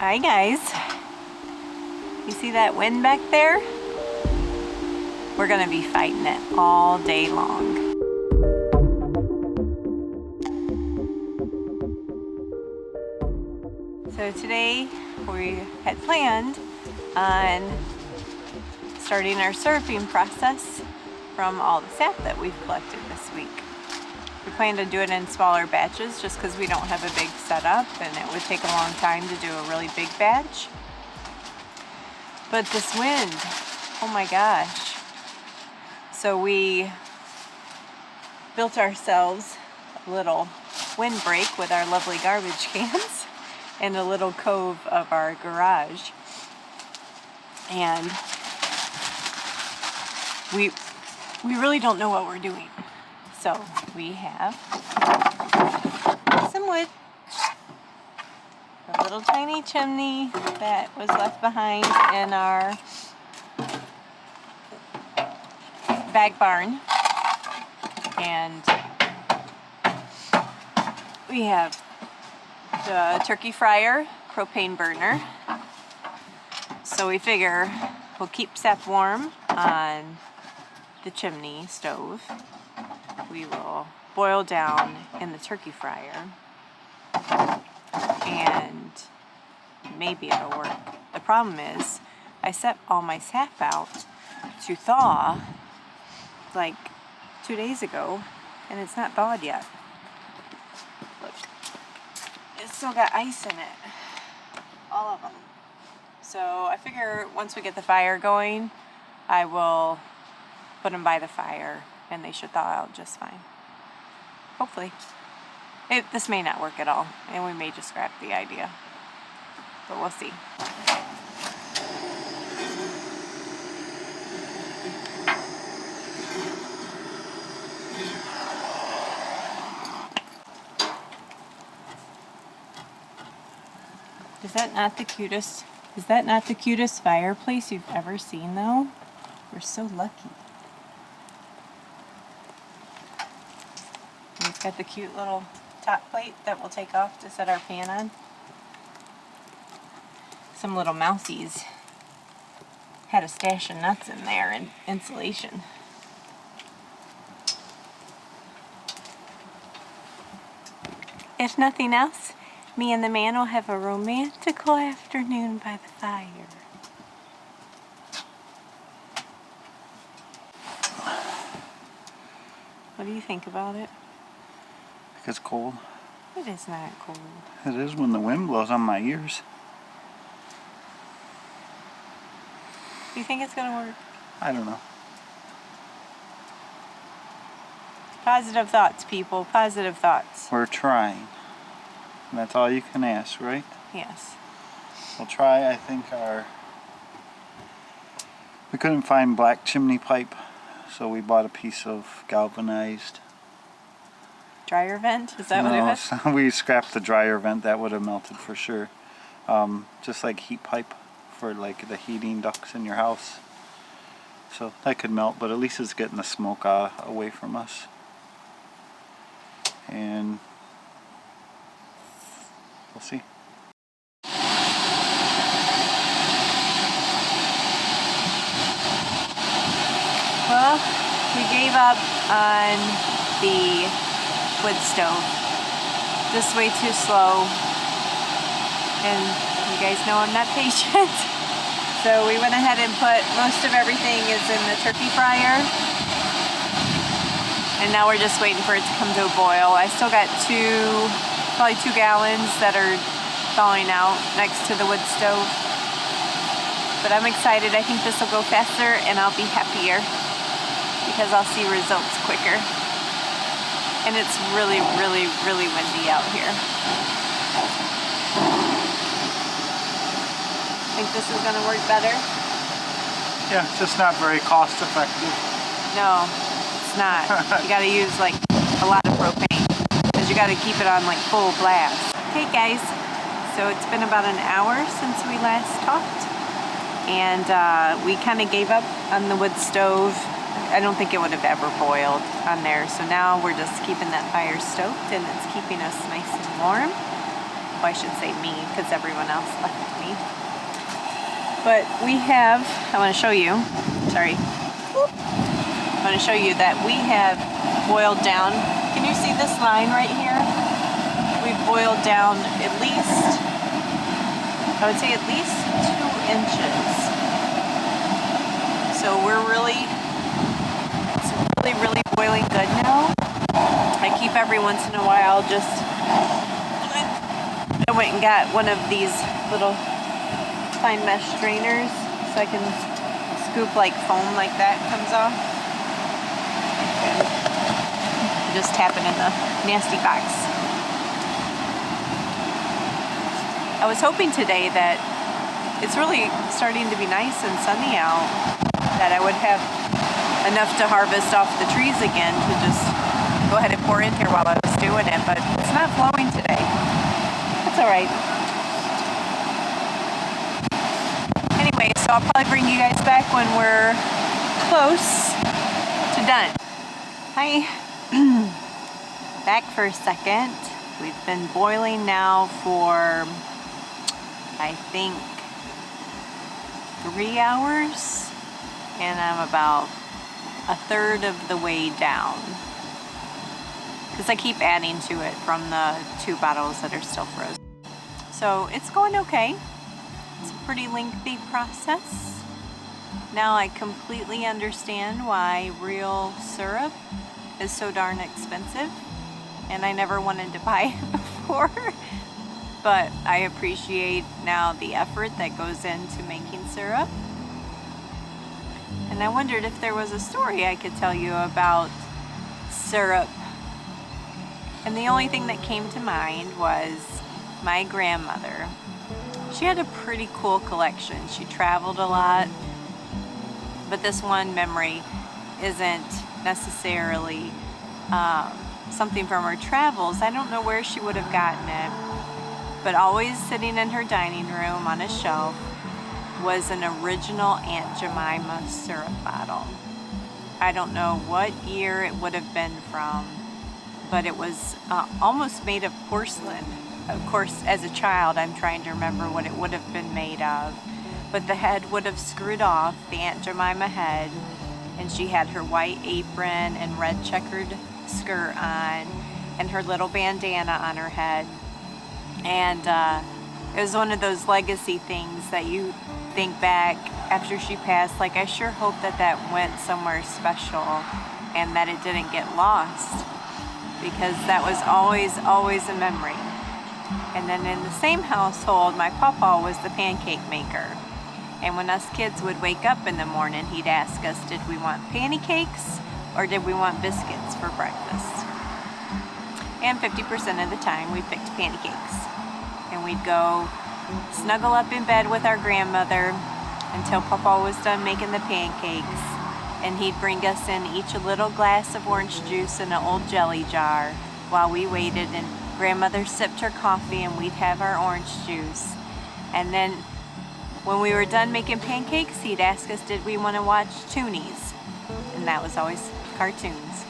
Hi guys, you see that wind back there? We're gonna be fighting it all day long. So today we had planned on starting our syrupping process from all the sap that we've collected this week. We plan to do it in smaller batches just because we don't have a big setup and it would take a long time to do a really big batch. But this wind, oh my gosh. So we built ourselves a little windbreak with our lovely garbage cans in a little cove of our garage. And we really don't know what we're doing. So we have some wood, a little tiny chimney that was left behind in our bag barn, and we have the turkey fryer propane burner. So we figure we'll keep sap warm on the chimney stove. We will boil down in the turkey fryer and maybe it'll work. The problem is I set all my sap out to thaw like 2 days ago and it's not thawed yet. Look, it's still got ice in it, all of them. So I figure once we get the fire going, I will put them by the fire and they should thaw out just fine. Hopefully. This may not work at all, and we may just scrap the idea. But we'll see. Is that not the cutest fireplace you've ever seen though? We're so lucky. It's got the cute little top plate that we'll take off to set our pan on. Some little mousies had a stash of nuts in there and insulation. If nothing else, me and the man will have a romantical afternoon by the fire. What do you think about it? It's cold. It is not cold. It is when the wind blows on my ears. Do you think it's going to work? I don't know. Positive thoughts, people. Positive thoughts. We're trying. And that's all you can ask, right? Yes. We'll try, I think, we couldn't find black chimney pipe, so we bought a piece of galvanized Dryer vent? Is that what it was? No, we scrapped the dryer vent. That would have melted for sure. Just like heat pipe for like the heating ducts in your house. So that could melt, but at least it's getting the smoke away from us. And we'll see. Well, we gave up on the wood stove. This way too slow, and you guys know I'm not patient. So we went ahead and put most of everything is in the turkey fryer, and now we're just waiting for it to come to a boil. I still got probably 2 gallons that are thawing out next to the wood stove, but I'm excited. I think this will go faster and I'll be happier because I'll see results quicker. And it's really, really, really windy out here. Think this is gonna work better? Yeah, it's just not very cost effective. No, it's not. You gotta use like a lot of propane because you gotta keep it on like full blast. Okay guys, so it's been about an hour since we last talked, and we kind of gave up on the wood stove. I don't think it would have ever boiled on there. So now we're just keeping that fire stoked and it's keeping us nice and warm. Well, I should say me, because everyone else left me. But we have, I want to show you, sorry. I want to show you that we have boiled down. Can you see this line right here? We've boiled down at least, I would say at least 2 inches. So we're really, it's really boiling good now. I keep every once in a while just, I went and got one of these little fine mesh strainers so I can scoop like foam like that comes off. And just tap it in the nasty box. I was hoping today that it's really starting to be nice and sunny out, that I would have enough to harvest off the trees again to just go ahead and pour in here while I was doing it, but it's not flowing today. That's alright. Anyway, so I'll probably bring you guys back when we're close to done. Hi. Back for a second. We've been boiling now for, I think, 3 hours, and I'm about a third of the way down because I keep adding to it from the 2 bottles that are still frozen. So it's going okay. It's a pretty lengthy process. Now I completely understand why real syrup is so darn expensive, and I never wanted to buy it before. But I appreciate now the effort that goes into making syrup. And I wondered if there was a story I could tell you about syrup. And the only thing that came to mind was my grandmother. She had a pretty cool collection. She traveled a lot, but this one memory isn't necessarily something from her travels. I don't know where she would have gotten it, but always sitting in her dining room on a shelf was an original Aunt Jemima syrup bottle. I don't know what year it would have been from, but it was almost made of porcelain. Of course, as a child, I'm trying to remember what it would have been made of, but the head would have screwed off, the Aunt Jemima head, and she had her white apron and red checkered skirt on, and her little bandana on her head. And it was one of those legacy things that you think back after she passed, like, I sure hope that that went somewhere special and that it didn't get lost, because that was always a memory. And then in the same household, my papa was the pancake maker. And when us kids would wake up in the morning, he'd ask us, did we want pancakes or did we want biscuits for breakfast? And 50% of the time we picked pancakes. And we'd go snuggle up in bed with our grandmother until Papa was done making the pancakes. And he'd bring us in each a little glass of orange juice in an old jelly jar while we waited, and grandmother sipped her coffee and we'd have our orange juice. And then when we were done making pancakes, he'd ask us, did we want to watch Toonies? And that was always cartoons.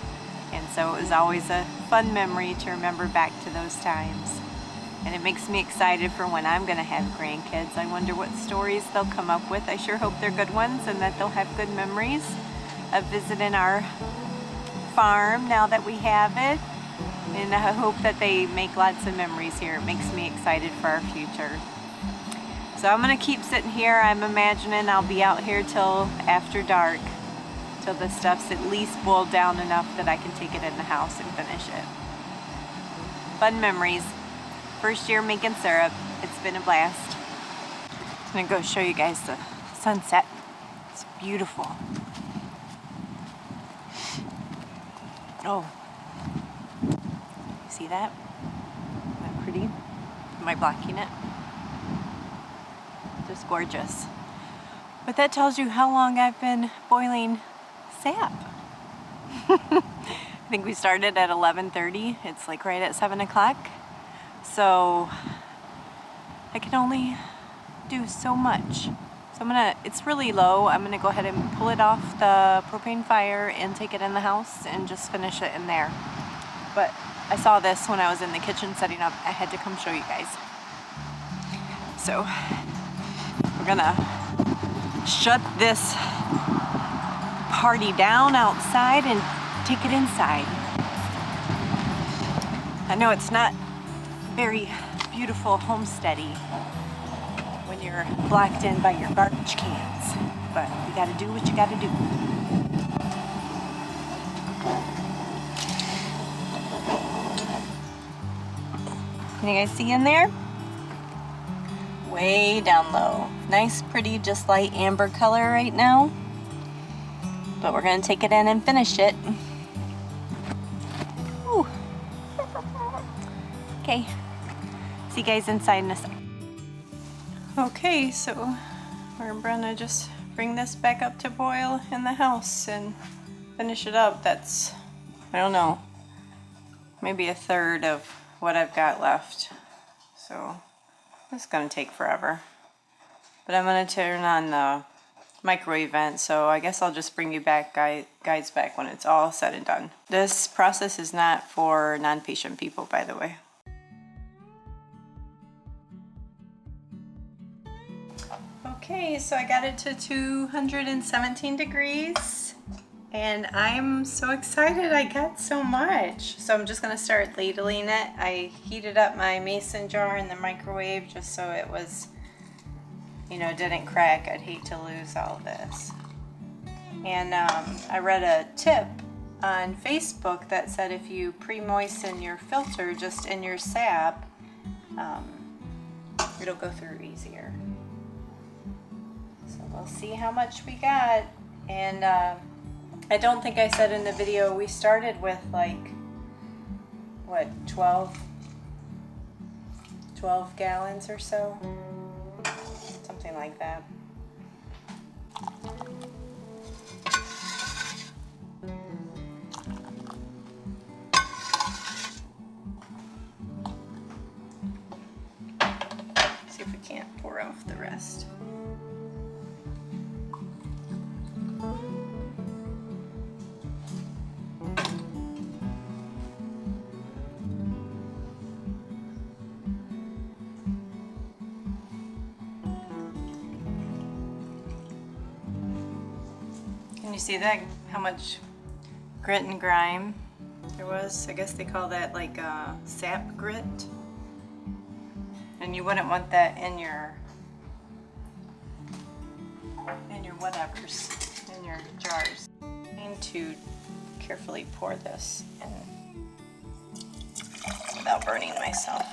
And so it was always a fun memory to remember back to those times. And it makes me excited for when I'm going to have grandkids. I wonder what stories they'll come up with. I sure hope they're good ones and that they'll have good memories of visiting our farm now that we have it. And I hope that they make lots of memories here. It makes me excited for our future. So I'm going to keep sitting here. I'm imagining I'll be out here till after dark, till the stuff's at least boiled down enough that I can take it in the house and finish it. Fun memories. First year making syrup. It's been a blast. I'm going to go show you guys the sunset. It's beautiful. Oh. See that? Isn't that pretty? Am I blocking it? Just gorgeous. But that tells you how long I've been boiling sap. I think we started at 11:30. It's like right at 7 o'clock. So I can only do so much. So it's really low. I'm gonna go ahead and pull it off the propane fire and take it in the house and just finish it in there. But I saw this when I was in the kitchen setting up. I had to come show you guys. so we're gonna shut this party down outside and take it inside. I know it's not very beautiful homesteady when you're blocked in by your garbage cans, but you gotta do what you gotta do. Can you guys see in there? Way down low. Nice, pretty, just light amber color right now. But we're gonna take it in and finish it. Ooh. Okay, see you guys inside in a sec. Okay, so we're gonna just bring this back up to boil in the house and finish it up. That's, I don't know, maybe a third of what I've got left. So it's gonna take forever. But I'm gonna turn on the microwave vent, so I guess I'll just bring you back, guys back when it's all said and done. This process is not for non-patient people, by the way. Okay, so I got it to 217 degrees and I'm so excited I got so much. So I'm just gonna start ladling it. I heated up my mason jar in the microwave just so it was, you know, didn't crack. I'd hate to lose all this. And I read a tip on Facebook that said if you pre-moisten your filter just in your sap, it'll go through easier. So we'll see how much we got. And I don't think I said in the video, we started with like, what, 12 gallons or so? Something like that. See if we can't pour off the rest. Can you see that? How much grit and grime there was? I guess they call that like sap grit. And you wouldn't want that in your whatevers, in your jars. I need to carefully pour this in without burning myself.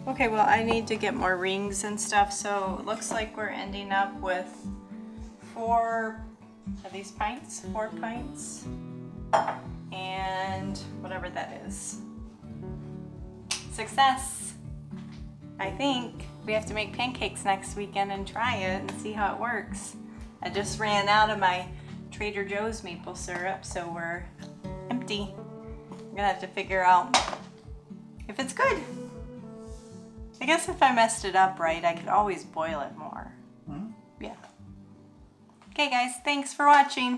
Okay, well, I need to get more rings and stuff, so it looks like we're ending up with 4 of these pints, 4 pints, and whatever that is. Success! I think we have to make pancakes next weekend and try it and see how it works. I just ran out of my Trader Joe's maple syrup, so we're empty. We're gonna have to figure out if it's good. I guess if I messed it up right, I could always boil it more. Mm-hmm. Yeah. Okay guys, thanks for watching.